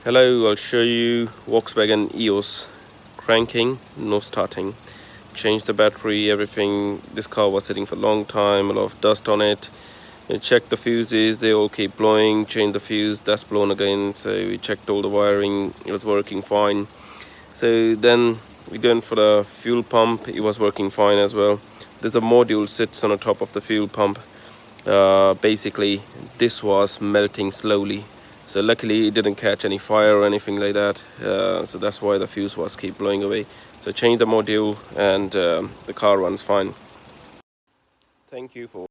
Hello, I'll show you Volkswagen EOS cranking, no starting. Changed the battery, everything. This car was sitting for a long time, a lot of dust on it. We checked the fuses, they all keep blowing. Changed the fuse, that's blown again. So we checked all the wiring, it was working fine. So then we went for the fuel pump, it was working fine as well. There's a module sits on the top of the fuel pump. Basically this was melting slowly, so luckily it didn't catch any fire or anything like that, so that's why the fuse was keep blowing away. So change the module and the car runs fine. Thank you for